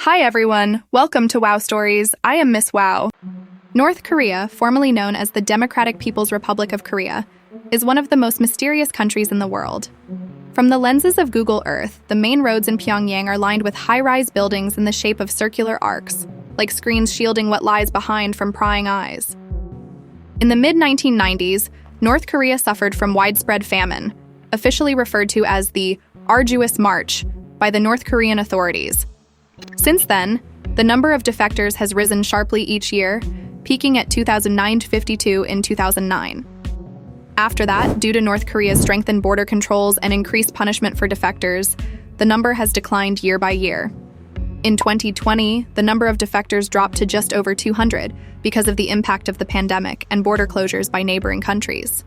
Hi everyone, welcome to Wow Stories. I am Miss Wow. North Korea, formerly known as the Democratic People's Republic of Korea, is one of the most mysterious countries in the world. From the lenses of Google Earth, the main roads in Pyongyang are lined with high-rise buildings in the shape of circular arcs, like screens shielding what lies behind from prying eyes. In the mid-1990s, North Korea suffered from widespread famine, officially referred to as the Arduous March by the North Korean authorities. Since then, the number of defectors has risen sharply each year, peaking at 2,952 in 2009. After that, due to North Korea's strengthened border controls and increased punishment for defectors, the number has declined year by year. In 2020, the number of defectors dropped to just over 200 because of the impact of the pandemic and border closures by neighboring countries.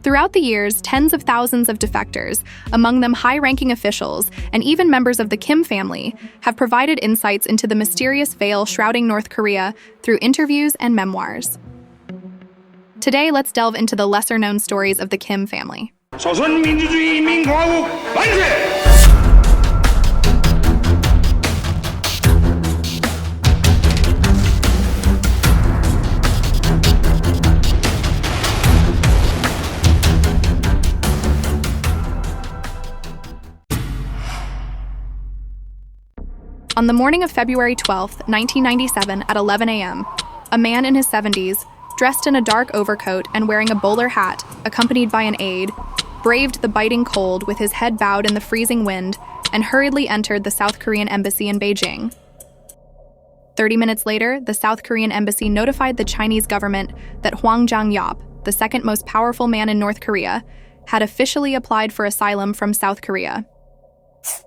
Throughout the years, tens of thousands of defectors, among them high-ranking officials and even members of the Kim family, have provided insights into the mysterious veil shrouding North Korea through interviews and memoirs. Today, let's delve into the lesser-known stories of the Kim family. 조선민주주의인민공화국 만세! On the morning of February 12, 1997, at 11 a.m., a man in his 70s, dressed in a dark overcoat and wearing a bowler hat, accompanied by an aide, braved the biting cold with his head bowed in the freezing wind and hurriedly entered the South Korean embassy in Beijing. 30 minutes later, the South Korean embassy notified the Chinese government that Hwang Jang-yup, the second most powerful man in North Korea, had officially applied for asylum from South Korea.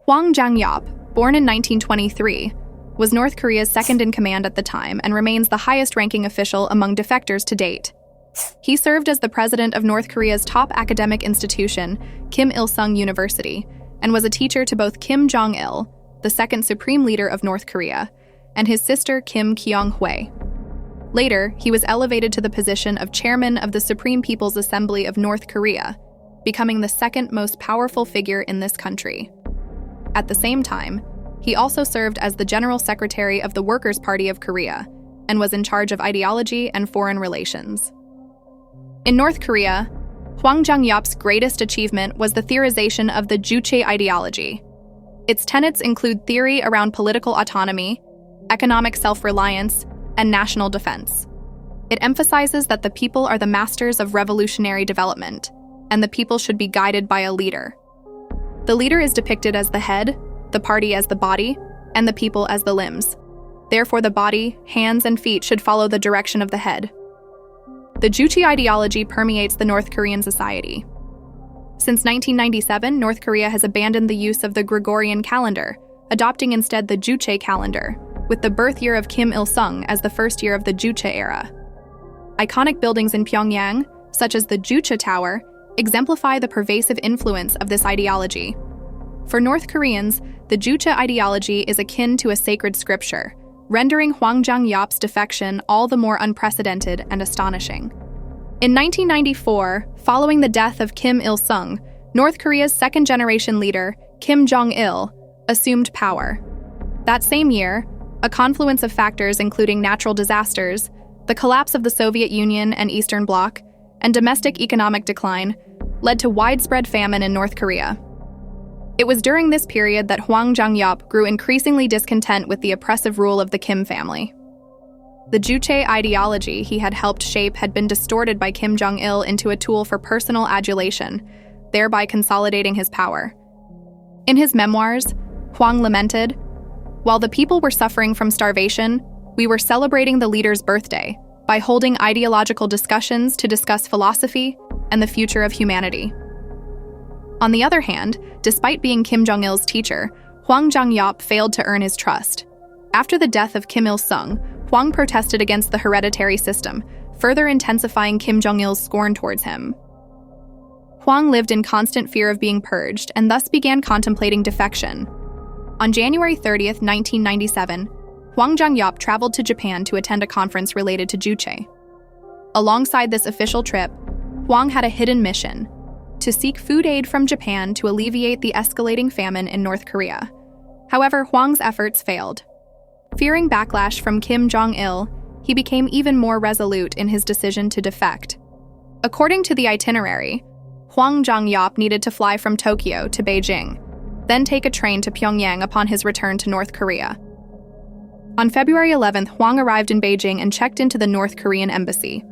Hwang Jang-yup, born in 1923, was North Korea's second-in-command at the time and remains the highest-ranking official among defectors to date. He served as the president of North Korea's top academic institution, Kim Il-sung University, and was a teacher to both Kim Jong-il, the second supreme leader of North Korea, and his sister Kim Kyung-hwa. Later, he was elevated to the position of chairman of the Supreme People's Assembly of North Korea, becoming the second most powerful figure in this country. At the same time, he also served as the General Secretary of the Workers' Party of Korea and was in charge of ideology and foreign relations. In North Korea, Hwang Jang-yup's greatest achievement was the theorization of the Juche ideology. Its tenets include theory around political autonomy, economic self-reliance, and national defense. It emphasizes that the people are the masters of revolutionary development, and the people should be guided by a leader. The leader is depicted as the head, the party as the body, and the people as the limbs. Therefore, the body, hands, and feet should follow the direction of the head. The Juche ideology permeates the North Korean society. Since 1997, North Korea has abandoned the use of the Gregorian calendar, adopting instead the Juche calendar, with the birth year of Kim Il-sung as the first year of the Juche era. Iconic buildings in Pyongyang, such as the Juche Tower, exemplify the pervasive influence of this ideology. For North Koreans, the Juche ideology is akin to a sacred scripture, rendering Hwang Jang-yup's defection all the more unprecedented and astonishing. In 1994, following the death of Kim Il-sung, North Korea's second-generation leader, Kim Jong-il, assumed power. That same year, a confluence of factors including natural disasters, the collapse of the Soviet Union and Eastern Bloc, and domestic economic decline led to widespread famine in North Korea. It was during this period that Hwang Jang-yup grew increasingly discontent with the oppressive rule of the Kim family. The Juche ideology he had helped shape had been distorted by Kim Jong-il into a tool for personal adulation, thereby consolidating his power. In his memoirs, Hwang lamented, "While the people were suffering from starvation, we were celebrating the leader's birthday by holding ideological discussions to discuss philosophy and the future of humanity." On the other hand, despite being Kim Jong-il's teacher, Hwang Jang-yup failed to earn his trust. After the death of Kim Il-sung, Hwang protested against the hereditary system, further intensifying Kim Jong-il's scorn towards him. Hwang lived in constant fear of being purged and thus began contemplating defection. On January 30, 1997, Hwang Jang-yup traveled to Japan to attend a conference related to Juche. Alongside this official trip, Hwang had a hidden mission: to seek food aid from Japan to alleviate the escalating famine in North Korea. However, Hwang's efforts failed. Fearing backlash from Kim Jong-il, he became even more resolute in his decision to defect. According to the itinerary, Hwang Jang-yup needed to fly from Tokyo to Beijing, then take a train to Pyongyang upon his return to North Korea. On February 11th, Hwang arrived in Beijing and checked into the North Korean embassy.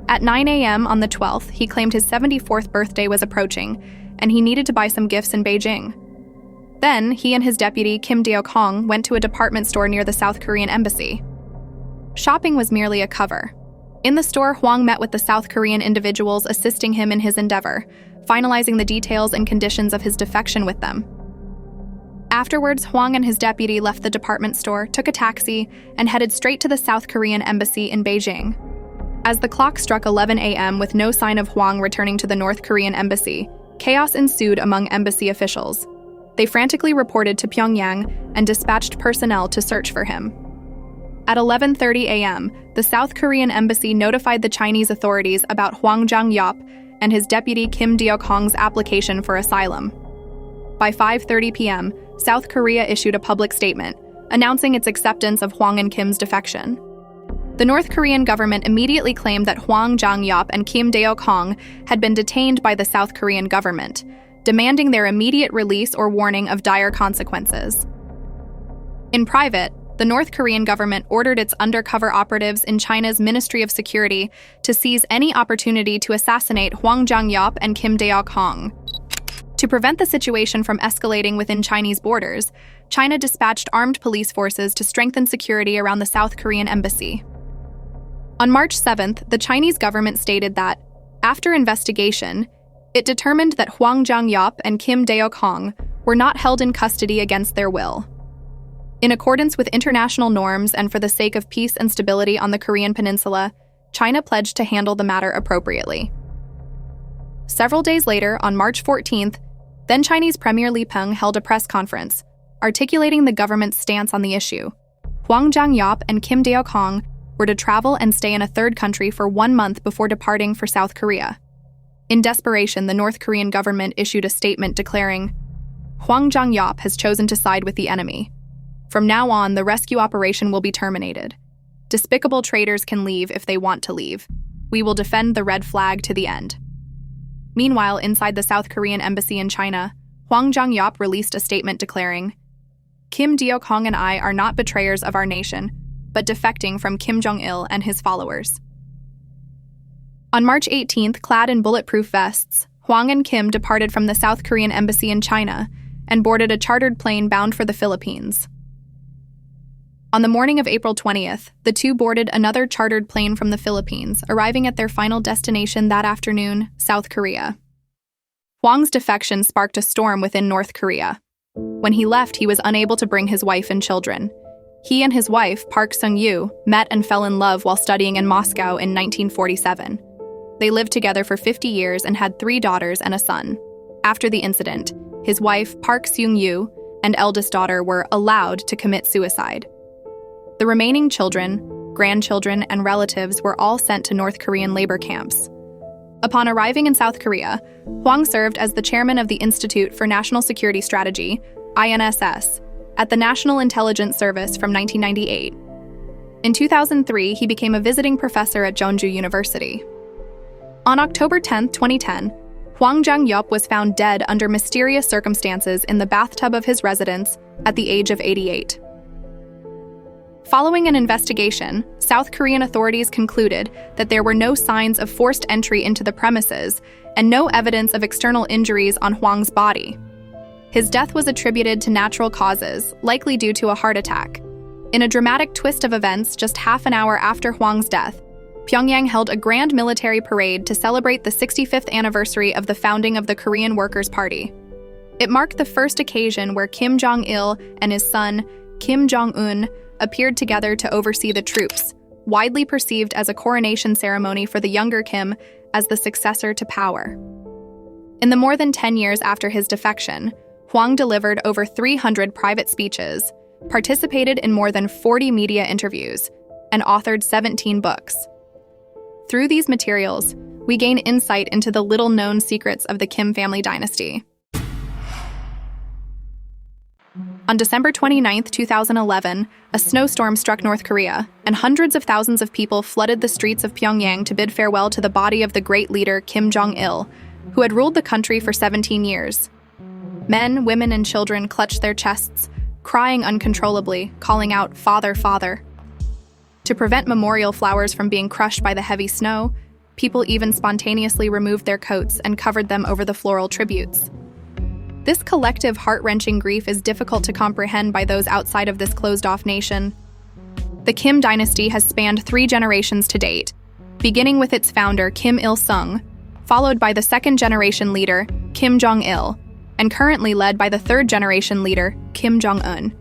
At 9 a.m. on the 12th, he claimed his 74th birthday was approaching, and he needed to buy some gifts in Beijing. Then, he and his deputy, Kim Jong-un, went to a department store near the South Korean embassy. Shopping was merely a cover. In the store, Hwang met with the South Korean individuals assisting him in his endeavor, finalizing the details and conditions of his defection with them. Afterwards, Hwang and his deputy left the department store, took a taxi, and headed straight to the South Korean embassy in Beijing. As the clock struck 11 a.m. with no sign of Hwang returning to the North Korean embassy, chaos ensued among embassy officials. They frantically reported to Pyongyang and dispatched personnel to search for him. At 11:30 a.m., the South Korean embassy notified the Chinese authorities about Hwang Jang-yup and his deputy Kim Jong-un's application for asylum. By 5:30 p.m., South Korea issued a public statement announcing its acceptance of Hwang and Kim's defection. The North Korean government immediately claimed that Hwang Jang-yup and Kim Jong-un had been detained by the South Korean government, demanding their immediate release or warning of dire consequences. In private, the North Korean government ordered its undercover operatives in China's Ministry of Security to seize any opportunity to assassinate Hwang Jang-yup and Kim Jong-un. To prevent the situation from escalating within Chinese borders, China dispatched armed police forces to strengthen security around the South Korean embassy. On March 7th, the Chinese government stated that, after investigation, it determined that Hwang Jang-yup and Kim Jong-un were not held in custody against their will. In accordance with international norms and for the sake of peace and stability on the Korean peninsula, China pledged to handle the matter appropriately. Several days later, on March 14th, then Chinese Premier Li Peng held a press conference, articulating the government's stance on the issue. Hwang Jang-yup and Kim Jong-un were to travel and stay in a third country for 1 month before departing for South Korea. In desperation, the North Korean government issued a statement declaring, "Hwang Jang-yup has chosen to side with the enemy. From now on, the rescue operation will be terminated. Despicable traitors can leave if they want to leave. We will defend the red flag to the end." Meanwhile, inside the South Korean embassy in China, Hwang Jang-yup released a statement declaring, "Kim Jong-un and I are not betrayers of our nation, but defecting from Kim Jong-il and his followers." On March 18th, clad in bulletproof vests, Hwang and Kim departed from the South Korean embassy in China and boarded a chartered plane bound for the Philippines. On the morning of April 20th, the two boarded another chartered plane from the Philippines, arriving at their final destination that afternoon, South Korea. Hwang's defection sparked a storm within North Korea. When he left, he was unable to bring his wife and children. He and his wife, Park Sung-yu, met and fell in love while studying in Moscow in 1947. They lived together for 50 years and had 3 daughters and a son. After the incident, his wife, Park Sung-yu, and eldest daughter were allowed to commit suicide. The remaining children, grandchildren, and relatives were all sent to North Korean labor camps. Upon arriving in South Korea, Hwang served as the chairman of the Institute for National Security Strategy, INSS, at the National Intelligence Service from 1998. In 2003, he became a visiting professor at Jeonju University. On October 10, 2010, Hwang Jang-yup was found dead under mysterious circumstances in the bathtub of his residence at the age of 88. Following an investigation, South Korean authorities concluded that there were no signs of forced entry into the premises and no evidence of external injuries on Hwang's body. His death was attributed to natural causes, likely due to a heart attack. In a dramatic twist of events, just half an hour after Hwang's death, Pyongyang held a grand military parade to celebrate the 65th anniversary of the founding of the Korean Workers' Party. It marked the first occasion where Kim Jong-il and his son, Kim Jong-un, appeared together to oversee the troops, widely perceived as a coronation ceremony for the younger Kim as the successor to power. In the more than 10 years after his defection, Hwang delivered over 300 private speeches, participated in more than 40 media interviews, and authored 17 books. Through these materials, we gain insight into the little-known secrets of the Kim family dynasty. On December 29, 2011, a snowstorm struck North Korea, and hundreds of thousands of people flooded the streets of Pyongyang to bid farewell to the body of the great leader Kim Jong-il, who had ruled the country for 17 years. Men, women, and children clutched their chests, crying uncontrollably, calling out, "Father, Father." To prevent memorial flowers from being crushed by the heavy snow, people even spontaneously removed their coats and covered them over the floral tributes. This collective heart-wrenching grief is difficult to comprehend by those outside of this closed-off nation. The Kim dynasty has spanned 3 generations to date, beginning with its founder Kim Il-sung, followed by the second-generation leader Kim Jong-il, and currently led by the third-generation leader Kim Jong-un.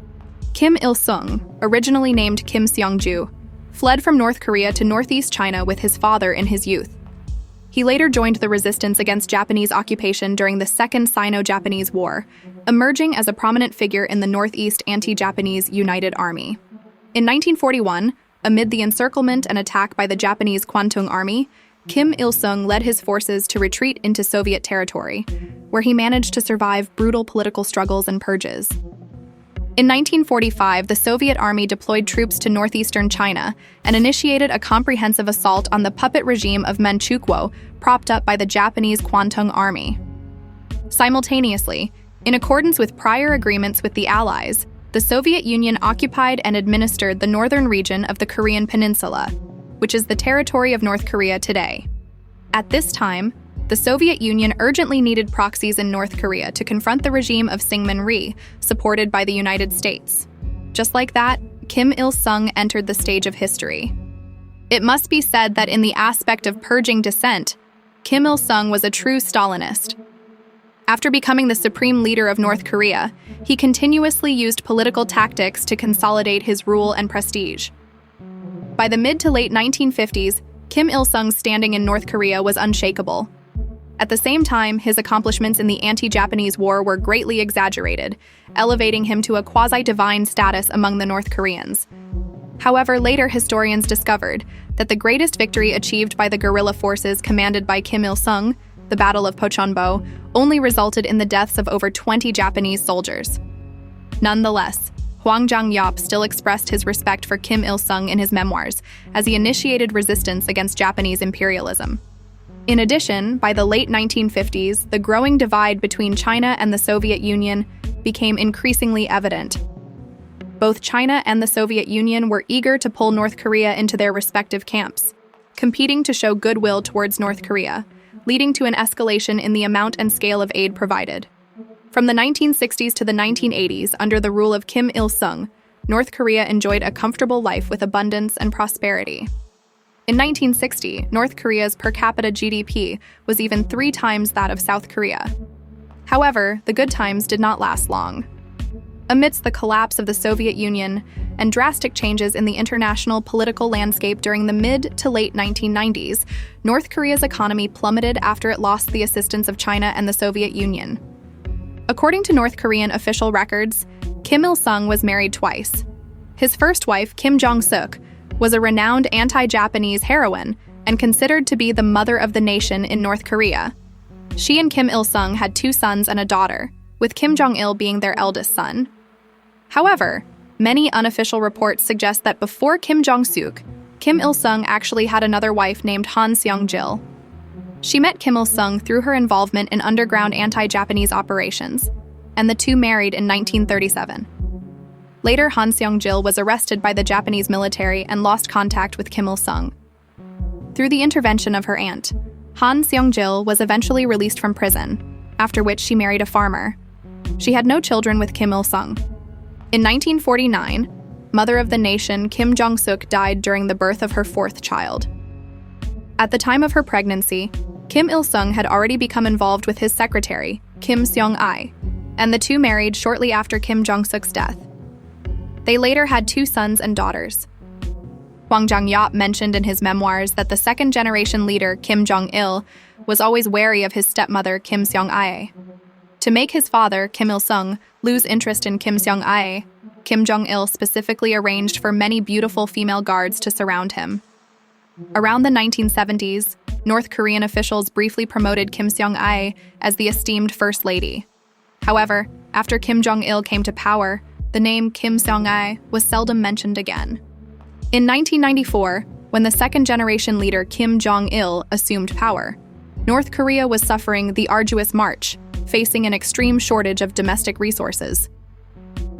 Kim Il-sung, originally named Kim Seong-ju, fled from North Korea to northeast China with his father in his youth. He later joined the resistance against Japanese occupation during the Second Sino-Japanese War, emerging as a prominent figure in the Northeast Anti-Japanese United Army. In 1941, amid the encirclement and attack by the Japanese Kwantung Army, Kim Il-sung led his forces to retreat into Soviet territory, where he managed to survive brutal political struggles and purges. In 1945, the Soviet army deployed troops to northeastern China and initiated a comprehensive assault on the puppet regime of Manchukuo, propped up by the Japanese Kwantung Army. Simultaneously, in accordance with prior agreements with the Allies, the Soviet Union occupied and administered the northern region of the Korean Peninsula, which is the territory of North Korea today. At this time, the Soviet Union urgently needed proxies in North Korea to confront the regime of Syngman Rhee, supported by the United States. Just like that, Kim Il-sung entered the stage of history. It must be said that in the aspect of purging dissent, Kim Il-sung was a true Stalinist. After becoming the supreme leader of North Korea, he continuously used political tactics to consolidate his rule and prestige. By the mid to late 1950s, Kim Il-sung's standing in North Korea was unshakable. At the same time, his accomplishments in the anti-Japanese war were greatly exaggerated, elevating him to a quasi-divine status among the North Koreans. However, later historians discovered that the greatest victory achieved by the guerrilla forces commanded by Kim Il-sung, the Battle of Pocheonbo, only resulted in the deaths of over 20 Japanese soldiers. Nonetheless, Hwang Jang-yup still expressed his respect for Kim Il-sung in his memoirs, as he initiated resistance against Japanese imperialism. In addition, by the late 1950s, the growing divide between China and the Soviet Union became increasingly evident. Both China and the Soviet Union were eager to pull North Korea into their respective camps, competing to show goodwill towards North Korea, leading to an escalation in the amount and scale of aid provided. From the 1960s to the 1980s, under the rule of Kim Il-sung, North Korea enjoyed a comfortable life with abundance and prosperity. In 1960, North Korea's per capita GDP was even 3 times that of South Korea. However, the good times did not last long. Amidst the collapse of the Soviet Union and drastic changes in the international political landscape during the mid to late 1990s, North Korea's economy plummeted after it lost the assistance of China and the Soviet Union. According to North Korean official records, Kim Il-sung was married twice. His first wife, Kim Jong-suk, was a renowned anti-Japanese heroine and considered to be the mother of the nation in North Korea. She and Kim Il-sung had 2 sons and a daughter, with Kim Jong-il being their eldest son. However, many unofficial reports suggest that before Kim Jong-suk, Kim Il-sung actually had another wife named Han Seong-jil. She met Kim Il-sung through her involvement in underground anti-Japanese operations, and the two married in 1937. Later, Han Seong-jil was arrested by the Japanese military and lost contact with Kim Il-sung. Through the intervention of her aunt, Han Seong-jil was eventually released from prison, after which she married a farmer. She had no children with Kim Il-sung. In 1949, mother of the nation Kim Jong-suk died during the birth of her 4th child. At the time of her pregnancy, Kim Il-sung had already become involved with his secretary, Kim Seong-ai, and the two married shortly after Kim Jong-suk's death. They later had 2 sons and daughters. Hwang Jang-yup mentioned in his memoirs that the second-generation leader, Kim Jong-il, was always wary of his stepmother, Kim Seong-ai. To make his father, Kim Il-sung, lose interest in Kim Seong-ai, Kim Jong-il specifically arranged for many beautiful female guards to surround him. Around the 1970s, North Korean officials briefly promoted Kim Seong-ai as the esteemed First Lady. However, after Kim Jong-il came to power, the name Kim Jong-il was seldom mentioned again. In 1994, when the second-generation leader Kim Jong-il assumed power, North Korea was suffering the arduous march, facing an extreme shortage of domestic resources.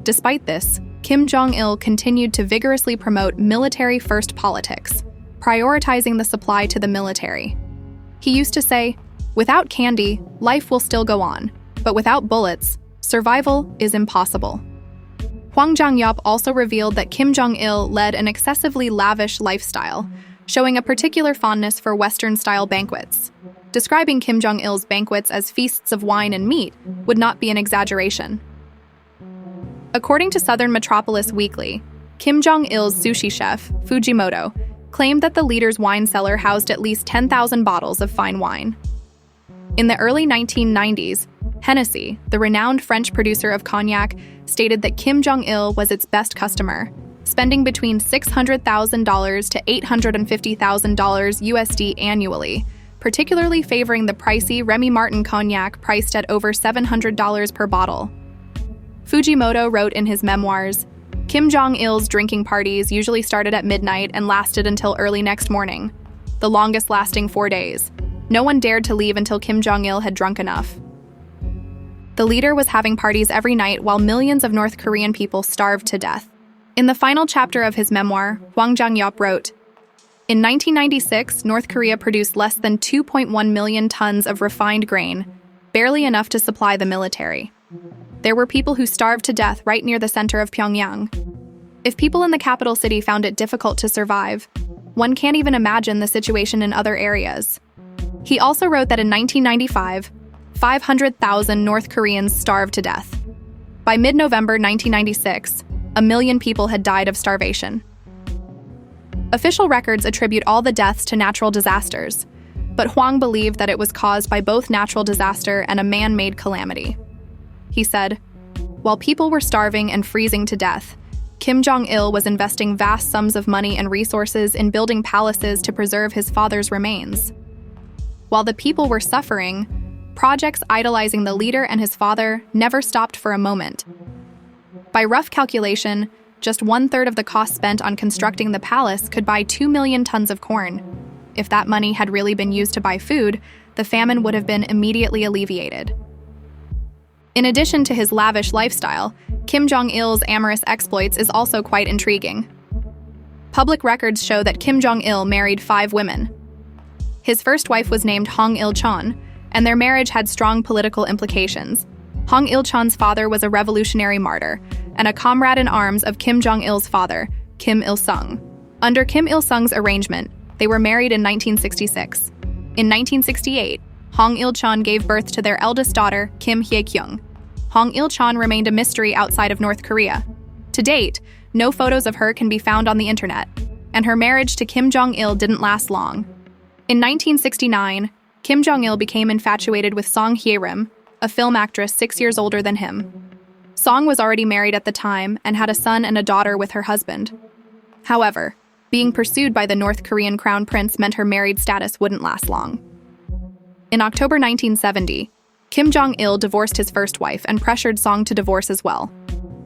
Despite this, Kim Jong-il continued to vigorously promote military-first politics, prioritizing the supply to the military. He used to say, "Without candy, life will still go on, but without bullets, survival is impossible." Hwang Jang-yup also revealed that Kim Jong-il led an excessively lavish lifestyle, showing a particular fondness for Western-style banquets. Describing Kim Jong-il's banquets as feasts of wine and meat would not be an exaggeration. According to Southern Metropolis Weekly, Kim Jong-il's sushi chef, Fujimoto, claimed that the leader's wine cellar housed at least 10,000 bottles of fine wine. In the early 1990s, Hennessy, the renowned French producer of cognac, stated that Kim Jong-il was its best customer, spending between $600,000 to $850,000 USD annually, particularly favoring the pricey Remy Martin cognac priced at over $700 per bottle. Fujimoto wrote in his memoirs, "Kim Jong-il's drinking parties usually started at midnight and lasted until early next morning, the longest lasting 4 days. No one dared to leave until Kim Jong-il had drunk enough." The leader was having parties every night while millions of North Korean people starved to death. In the final chapter of his memoir, Hwang Jang-yup wrote, "In 1996, North Korea produced less than 2.1 million tons of refined grain, barely enough to supply the military. There were people who starved to death right near the center of Pyongyang. If people in the capital city found it difficult to survive, one can't even imagine the situation in other areas." He also wrote that in 1995, 500,000 North Koreans starved to death. By mid-November 1996, 1 million people had died of starvation. Official records attribute all the deaths to natural disasters, but Hwang believed that it was caused by both natural disaster and a man-made calamity. He said, "While people were starving and freezing to death, Kim Jong-il was investing vast sums of money and resources in building palaces to preserve his father's remains. While the people were suffering, projects idolizing the leader and his father never stopped for a moment. By rough calculation, just 1/3 of the cost spent on constructing the palace could buy 2 million tons of corn. If that money had really been used to buy food, the famine would have been immediately alleviated." In addition to his lavish lifestyle, Kim Jong-il's amorous exploits is also quite intriguing. Public records show that Kim Jong-il married 5 women. His first wife was named Hong Il-chon, and their marriage had strong political implications. Hong Il-chon's father was a revolutionary martyr, and a comrade in arms of Kim Jong-il's father, Kim Il-sung. Under Kim Il-sung's arrangement, they were married in 1966. In 1968, Hong Il-chon gave birth to their eldest daughter, Kim Hye-kyung. Hong Il-chon remained a mystery outside of North Korea. To date, no photos of her can be found on the internet, and her marriage to Kim Jong-il didn't last long. In 1969, Kim Jong-il became infatuated with Song Hye-rim, a film actress 6 years older than him. Song was already married at the time and had a son and a daughter with her husband. However, being pursued by the North Korean crown prince meant her married status wouldn't last long. In October 1970, Kim Jong-il divorced his first wife and pressured Song to divorce as well.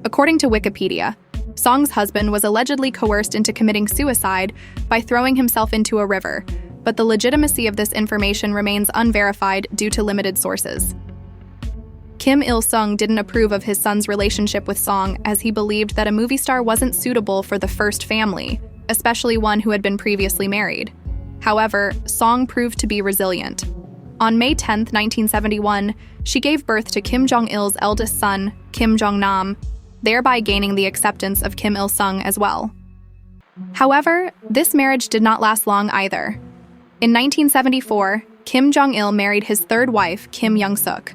According to Wikipedia, Song's husband was allegedly coerced into committing suicide by throwing himself into a river, but the legitimacy of this information remains unverified due to limited sources. Kim Il-sung didn't approve of his son's relationship with Song, as he believed that a movie star wasn't suitable for the first family, especially one who had been previously married. However, Song proved to be resilient. On May 10, 1971, she gave birth to Kim Jong-il's eldest son, Kim Jong-nam, thereby gaining the acceptance of Kim Il-sung as well. However, this marriage did not last long either. In 1974, Kim Jong-il married his third wife, Kim Young-suk.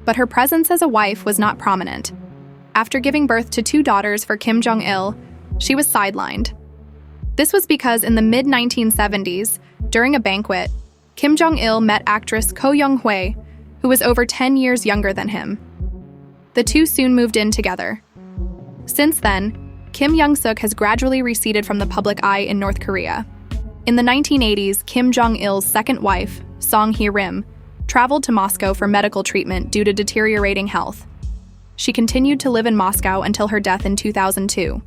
But her presence as a wife was not prominent. After giving birth to 2 daughters for Kim Jong-il, she was sidelined. This was because in the mid-1970s, during a banquet, Kim Jong-il met actress Ko Young-hwae, who was over 10 years younger than him. The two soon moved in together. Since then, Kim Young-suk has gradually receded from the public eye in North Korea. In the 1980s, Kim Jong-il's second wife, Song Hye-rim, traveled to Moscow for medical treatment due to deteriorating health. She continued to live in Moscow until her death in 2002.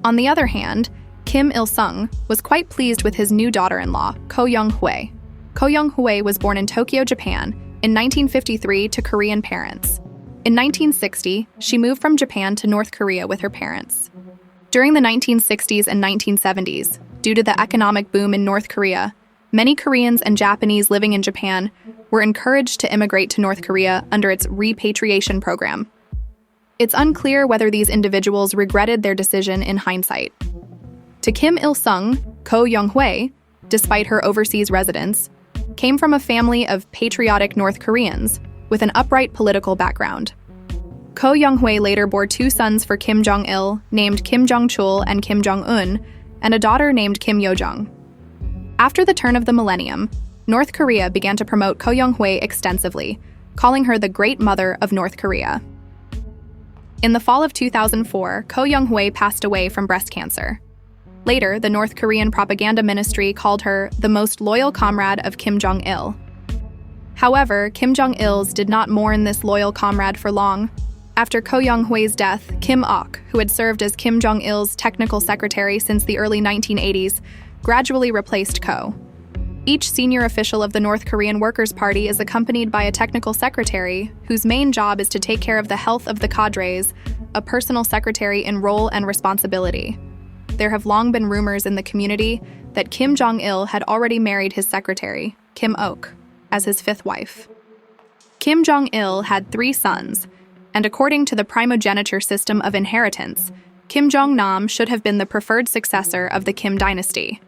On the other hand, Kim Il-sung was quite pleased with his new daughter-in-law, Ko Young-hwa. Ko Young-hwa was born in Tokyo, Japan, in 1953 to Korean parents. In 1960, she moved from Japan to North Korea with her parents. During the 1960s and 1970s, due to the economic boom in North Korea, many Koreans and Japanese living in Japan were encouraged to immigrate to North Korea under its repatriation program. It's unclear whether these individuals regretted their decision in hindsight. To Kim Il-sung, Ko Young-hwa, despite her overseas residence, came from a family of patriotic North Koreans with an upright political background. Ko Young-hwa later bore two sons for Kim Jong-il, named Kim Jong-chul and Kim Jong-un, and a daughter named Kim Yo-jong. After the turn of the millennium, North Korea began to promote Ko Young-hwa extensively, calling her the Great Mother of North Korea. In the fall of 2004, Ko Young-hwa passed away from breast cancer. Later, the North Korean propaganda ministry called her the most loyal comrade of Kim Jong-il. However, Kim Jong-il's did not mourn this loyal comrade for long. After Ko Young-hwa's death, Kim Ok, who had served as Kim Jong-il's technical secretary since the early 1980s, gradually replaced Ko. Each senior official of the North Korean Workers' Party is accompanied by a technical secretary, whose main job is to take care of the health of the cadres, a personal secretary in role and responsibility. There have long been rumors in the community that Kim Jong-il had already married his secretary, Kim Ok, as his fifth wife. Kim Jong-il had 3 sons, and according to the primogeniture system of inheritance, Kim Jong-nam should have been the preferred successor of the Kim dynasty.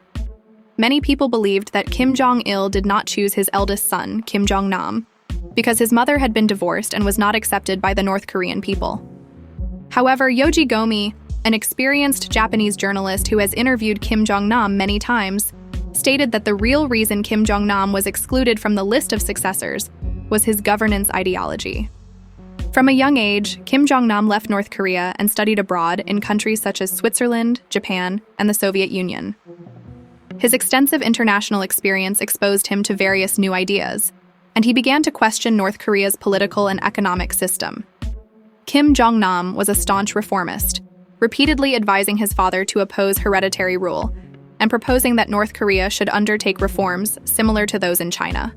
Many people believed that Kim Jong-il did not choose his eldest son, Kim Jong-nam, because his mother had been divorced and was not accepted by the North Korean people. However, Yoji Gomi, an experienced Japanese journalist who has interviewed Kim Jong-nam many times, stated that the real reason Kim Jong-nam was excluded from the list of successors was his governance ideology. From a young age, Kim Jong-nam left North Korea and studied abroad in countries such as Switzerland, Japan, and the Soviet Union. His extensive international experience exposed him to various new ideas, and he began to question North Korea's political and economic system. Kim Jong-nam was a staunch reformist, repeatedly advising his father to oppose hereditary rule and proposing that North Korea should undertake reforms similar to those in China.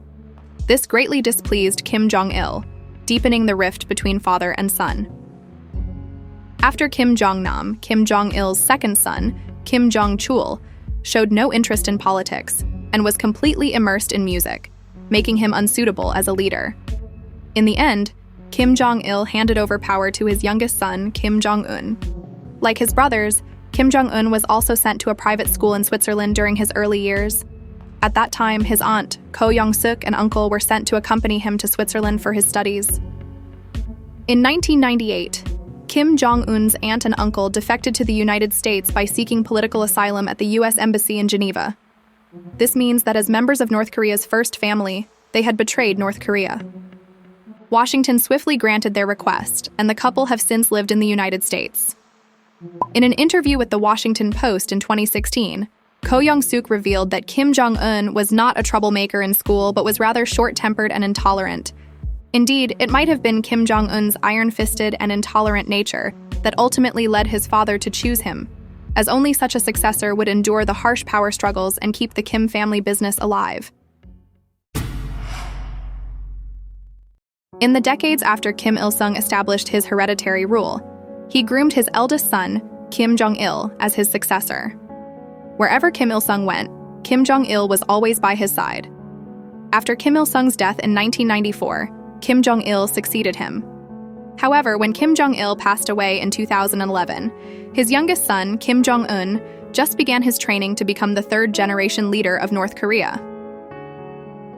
This greatly displeased Kim Jong-il, deepening the rift between father and son. After Kim Jong-nam, Kim Jong-il's second son, Kim Jong-chul, showed no interest in politics and was completely immersed in music, making him unsuitable as a leader. In the end, Kim Jong-il handed over power to his youngest son, Kim Jong-un. Like his brothers, Kim Jong-un was also sent to a private school in Switzerland during his early years. At that time, his aunt, Ko Young-suk, and uncle were sent to accompany him to Switzerland for his studies. In 1998, Kim Jong-un's aunt and uncle defected to the United States by seeking political asylum at the U.S. Embassy in Geneva. This means that as members of North Korea's first family, they had betrayed North Korea. Washington swiftly granted their request, and the couple have since lived in the United States. In an interview with the Washington Post in 2016, Ko Young-suk revealed that Kim Jong-un was not a troublemaker in school but was rather short-tempered and intolerant. Indeed, it might have been Kim Jong-un's iron-fisted and intolerant nature that ultimately led his father to choose him, as only such a successor would endure the harsh power struggles and keep the Kim family business alive. In the decades after Kim Il-sung established his hereditary rule, he groomed his eldest son, Kim Jong-il, as his successor. Wherever Kim Il-sung went, Kim Jong-il was always by his side. After Kim Il-sung's death in 1994, Kim Jong-il succeeded him. However, when Kim Jong-il passed away in 2011, his youngest son, Kim Jong-un, just began his training to become the third-generation leader of North Korea.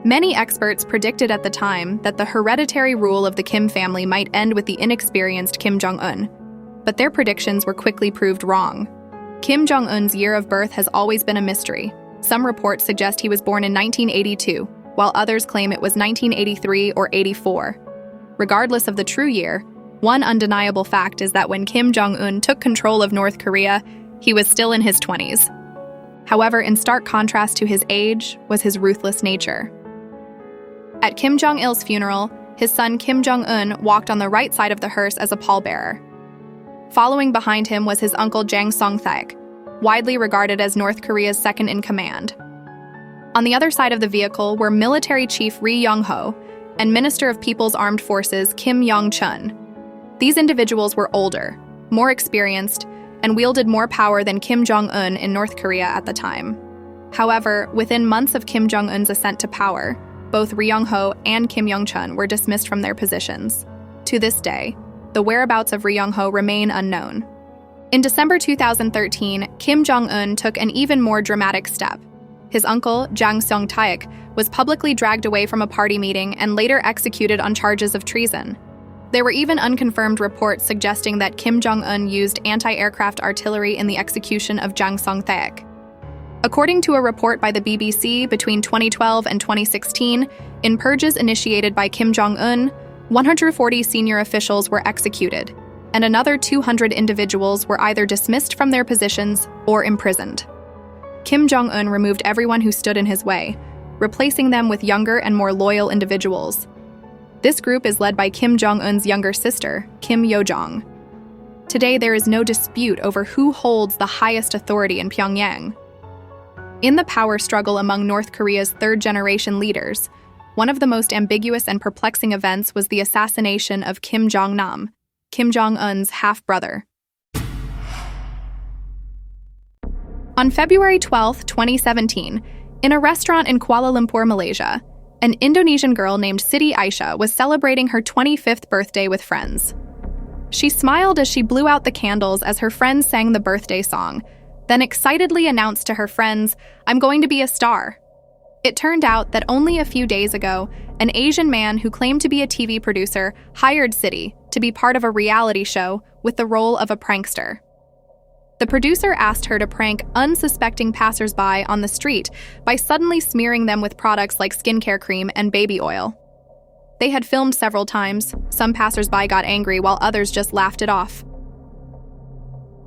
Many experts predicted at the time that the hereditary rule of the Kim family might end with the inexperienced Kim Jong-un, but their predictions were quickly proved wrong. Kim Jong-un's year of birth has always been a mystery. Some reports suggest he was born in 1982, while others claim it was 1983 or 84. Regardless of the true year, one undeniable fact is that when Kim Jong-un took control of North Korea, he was still in his 20s. However, in stark contrast to his age was his ruthless nature. At Kim Jong-il's funeral, His son Kim Jong-un walked on the right side of the hearse as a pallbearer. Following behind him was his uncle Jang Song-thaek, widely regarded as North Korea's second-in-command. On the other side of the vehicle were military chief Ri Yong-ho and Minister of People's Armed Forces Kim Yong-chun. These individuals were older, more experienced, and wielded more power than Kim Jong-un in North Korea at the time. However, within months of Kim Jong-un's ascent to power, both Ri Yong-ho and Kim Yong-chun were dismissed from their positions. To this day, the whereabouts of Ri Yong-ho remain unknown. In December 2013, Kim Jong-un took an even more dramatic step. His uncle, Jang Song-taek, was publicly dragged away from a party meeting and later executed on charges of treason. There were even unconfirmed reports suggesting that Kim Jong-un used anti-aircraft artillery in the execution of Jang Song-taek. According to a report by the BBC, between 2012 and 2016, in purges initiated by Kim Jong-un, 140 senior officials were executed, and another 200 individuals were either dismissed from their positions or imprisoned. Kim Jong-un removed everyone who stood in his way, replacing them with younger and more loyal individuals. This group is led by Kim Jong-un's younger sister, Kim Yo-jong. Today, there is no dispute over who holds the highest authority in Pyongyang. In the power struggle among North Korea's third-generation leaders, one of the most ambiguous and perplexing events was the assassination of Kim Jong-nam, Kim Jong-un's half-brother. On February 12, 2017, in a restaurant in Kuala Lumpur, Malaysia, an Indonesian girl named Siti Aisyah was celebrating her 25th birthday with friends. She smiled as she blew out the candles as her friends sang the birthday song, then excitedly announced to her friends, "I'm going to be a star." It turned out that only a few days ago, an Asian man who claimed to be a TV producer hired Siti to be part of a reality show with the role of a prankster. The producer asked her to prank unsuspecting passersby on the street by suddenly smearing them with products like skincare cream and baby oil. They had filmed several times. Some passersby got angry while others just laughed it off.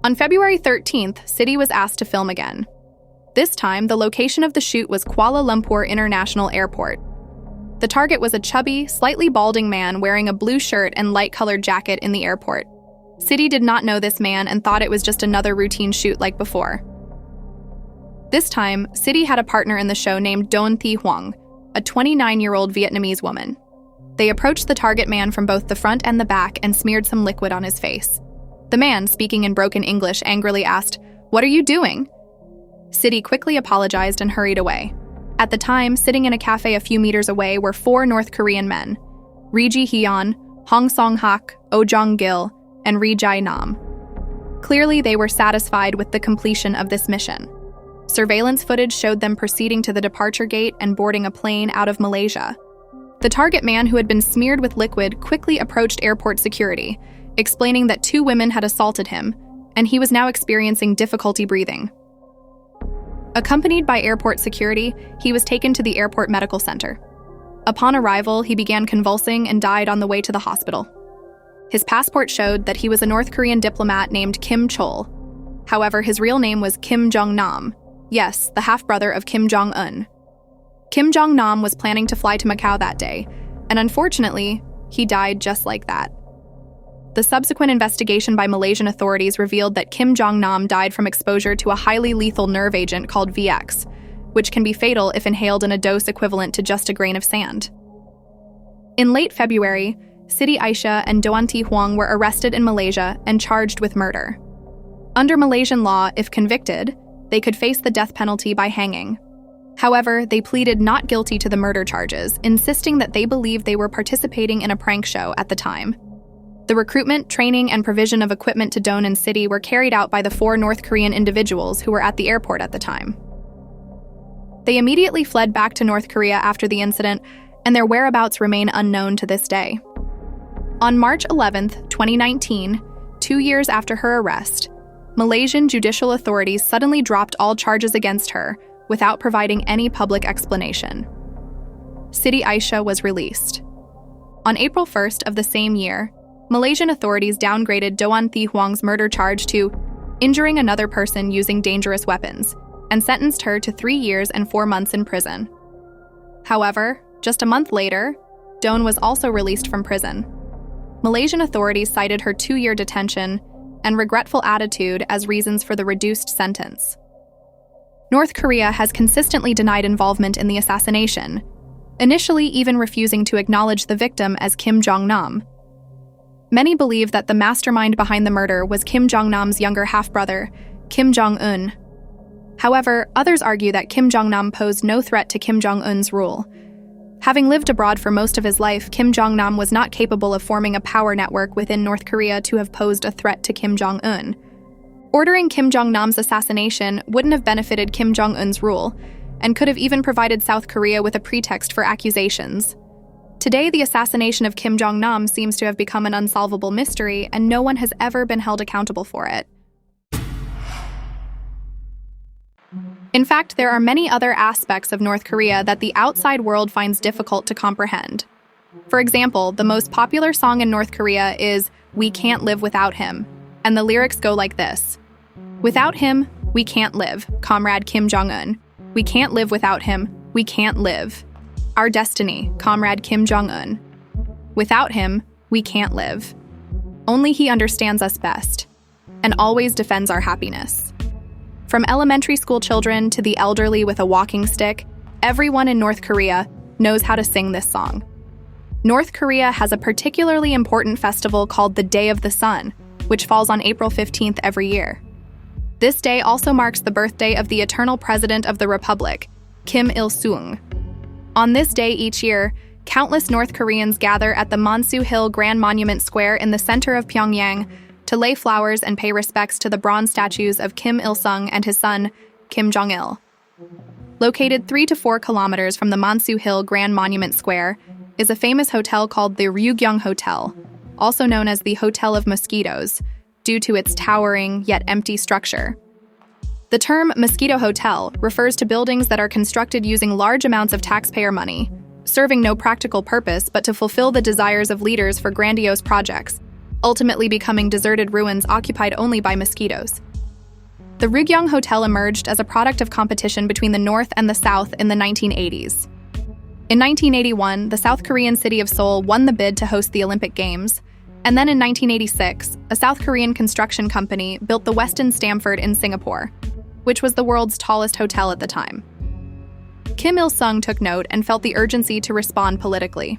On February 13th, Siti was asked to film again. This time, the location of the shoot was Kuala Lumpur International Airport. The target was a chubby, slightly balding man wearing a blue shirt and light-colored jacket in the airport. Siti did not know this man and thought it was just another routine shoot like before. This time, Siti had a partner in the show named Don Thi Huang, a 29-year-old Vietnamese woman. They approached the target man from both the front and the back and smeared some liquid on his face. The man, speaking in broken English, angrily asked, "What are you doing?" Siti quickly apologized and hurried away. At the time, sitting in a cafe a few meters away were 4 North Korean men: Ri Ji-hyun, Hong Song-hak, Oh Jong-gil, and Ri Jae-nam. Clearly, they were satisfied with the completion of this mission. Surveillance footage showed them proceeding to the departure gate and boarding a plane out of Malaysia. The target man, who had been smeared with liquid, quickly approached airport security, explaining that 2 women had assaulted him, and he was now experiencing difficulty breathing. Accompanied by airport security, he was taken to the airport medical center. Upon arrival, he began convulsing and died on the way to the hospital. His passport showed that he was a North Korean diplomat named Kim Chol. However, his real name was Kim Jong-nam, yes, the half-brother of Kim Jong-un. Kim Jong-nam was planning to fly to Macau that day, and unfortunately, he died just like that. The subsequent investigation by Malaysian authorities revealed that Kim Jong-nam died from exposure to a highly lethal nerve agent called VX, which can be fatal if inhaled in a dose equivalent to just a grain of sand. In late February, Siti Aisyah and Don Thi Huang were arrested in Malaysia and charged with murder. Under Malaysian law, if convicted, they could face the death penalty by hanging. However, they pleaded not guilty to the murder charges, insisting that they believed they were participating in a prank show at the time. The recruitment, training, and provision of equipment to Don and Siti were carried out by the 4 North Korean individuals who were at the airport at the time. They immediately fled back to North Korea after the incident, and their whereabouts remain unknown to this day. On March 11, 2019, 2 years after her arrest, Malaysian judicial authorities suddenly dropped all charges against her without providing any public explanation. Siti Aisyah was released. On April 1st of the same year, Malaysian authorities downgraded Don Thi Huang's murder charge to injuring another person using dangerous weapons and sentenced her to 3 years and 4 months in prison. However, just a month later, Dawn was also released from prison. Malaysian authorities cited her 2-year detention and regretful attitude as reasons for the reduced sentence. North Korea has consistently denied involvement in the assassination, initially even refusing to acknowledge the victim as Kim Jong-nam. Many believe that the mastermind behind the murder was Kim Jong-nam's younger half-brother, Kim Jong-un. However, others argue that Kim Jong-nam posed no threat to Kim Jong-un's rule. Having lived abroad for most of his life, Kim Jong-nam was not capable of forming a power network within North Korea to have posed a threat to Kim Jong-un. Ordering Kim Jong-nam's assassination wouldn't have benefited Kim Jong-un's rule, and could have even provided South Korea with a pretext for accusations. Today, the assassination of Kim Jong-nam seems to have become an unsolvable mystery, and no one has ever been held accountable for it. In fact, there are many other aspects of North Korea that the outside world finds difficult to comprehend. For example, the most popular song in North Korea is "We Can't Live Without Him," and the lyrics go like this. "Without him, we can't live, Comrade Kim Jong-un. We can't live without him, we can't live. Our destiny, Comrade Kim Jong-un. Without him, we can't live. Only he understands us best, and always defends our happiness." From elementary school children to the elderly with a walking stick, everyone in North Korea knows how to sing this song. North Korea has a particularly important festival called the Day of the Sun, which falls on April 15th every year. This day also marks the birthday of the eternal president of the Republic, Kim Il-sung. On this day each year, countless North Koreans gather at the Monsu Hill Grand Monument Square in the center of Pyongyang to lay flowers and pay respects to the bronze statues of Kim Il-sung and his son, Kim Jong-il. Located 3 to 4 kilometers from the Monsu Hill Grand Monument Square is a famous hotel called the Ryugyong Hotel, also known as the Hotel of Mosquitoes, due to its towering yet empty structure. The term mosquito hotel refers to buildings that are constructed using large amounts of taxpayer money, serving no practical purpose but to fulfill the desires of leaders for grandiose projects, ultimately becoming deserted ruins occupied only by mosquitoes. The Ryugyong Hotel emerged as a product of competition between the North and the South in the 1980s. In 1981, the South Korean city of Seoul won the bid to host the Olympic Games, and then in 1986, a South Korean construction company built the Westin Stamford in Singapore, which was the world's tallest hotel at the time. Kim Il-sung took note and felt the urgency to respond politically.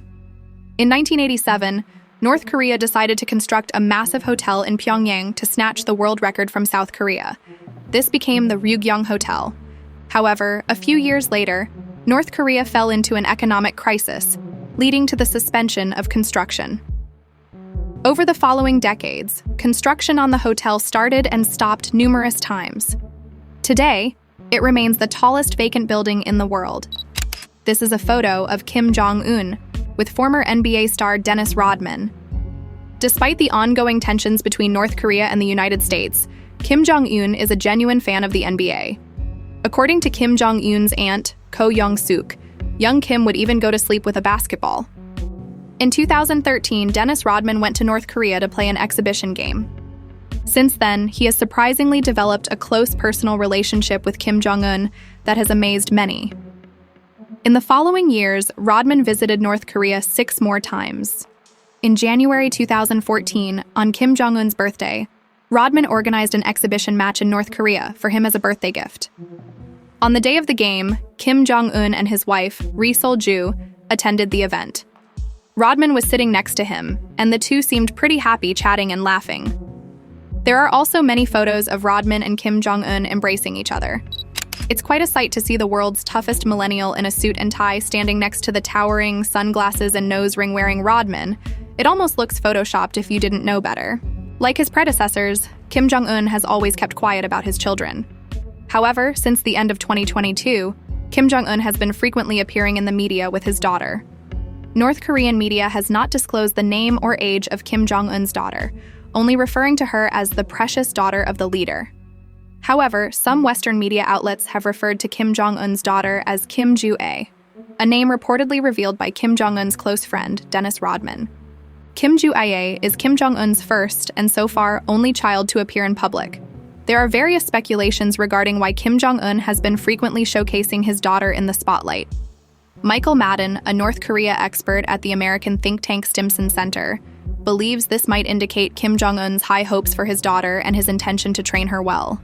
In 1987, North Korea decided to construct a massive hotel in Pyongyang to snatch the world record from South Korea. This became the Ryugyong Hotel. However, a few years later, North Korea fell into an economic crisis, leading to the suspension of construction. Over the following decades, construction on the hotel started and stopped numerous times. Today, it remains the tallest vacant building in the world. This is a photo of Kim Jong-un with former NBA star Dennis Rodman. Despite the ongoing tensions between North Korea and the United States, Kim Jong-un is a genuine fan of the NBA. According to Kim Jong-un's aunt, Ko Young-suk, young Kim would even go to sleep with a basketball. In 2013, Dennis Rodman went to North Korea to play an exhibition game. Since then, he has surprisingly developed a close personal relationship with Kim Jong-un that has amazed many. In the following years, Rodman visited North Korea 6 more times. In January 2014, on Kim Jong-un's birthday, Rodman organized an exhibition match in North Korea for him as a birthday gift. On the day of the game, Kim Jong-un and his wife, Ri Sol-ju, attended the event. Rodman was sitting next to him, and the two seemed pretty happy chatting and laughing. There are also many photos of Rodman and Kim Jong-un embracing each other. It's quite a sight to see the world's toughest millennial in a suit and tie standing next to the towering, sunglasses and nose ring wearing Rodman. It almost looks photoshopped if you didn't know better. Like his predecessors, Kim Jong-un has always kept quiet about his children. However, since the end of 2022, Kim Jong-un has been frequently appearing in the media with his daughter. North Korean media has not disclosed the name or age of Kim Jong-un's daughter, only referring to her as the precious daughter of the leader. However, some Western media outlets have referred to Kim Jong-un's daughter as Kim Ju-ae, a name reportedly revealed by Kim Jong-un's close friend, Dennis Rodman. Kim Ju-ae is Kim Jong-un's first and so far only child to appear in public. There are various speculations regarding why Kim Jong-un has been frequently showcasing his daughter in the spotlight. Michael Madden, a North Korea expert at the American think tank Stimson Center, believes this might indicate Kim Jong-un's high hopes for his daughter and his intention to train her well.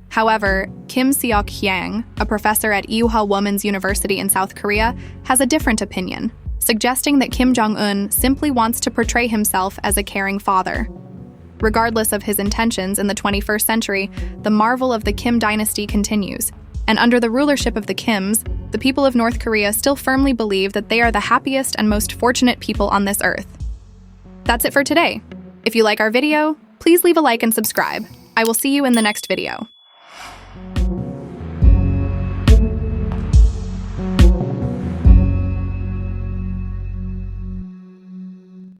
However, Kim Seok-hyang, a professor at Ewha Women's University in South Korea, has a different opinion, suggesting that Kim Jong-un simply wants to portray himself as a caring father. Regardless of his intentions in the 21st century, the marvel of the Kim dynasty continues, and under the rulership of the Kims, the people of North Korea still firmly believe that they are the happiest and most fortunate people on this earth. That's it for today. If you like our video, please leave a like and subscribe. I will see you in the next video.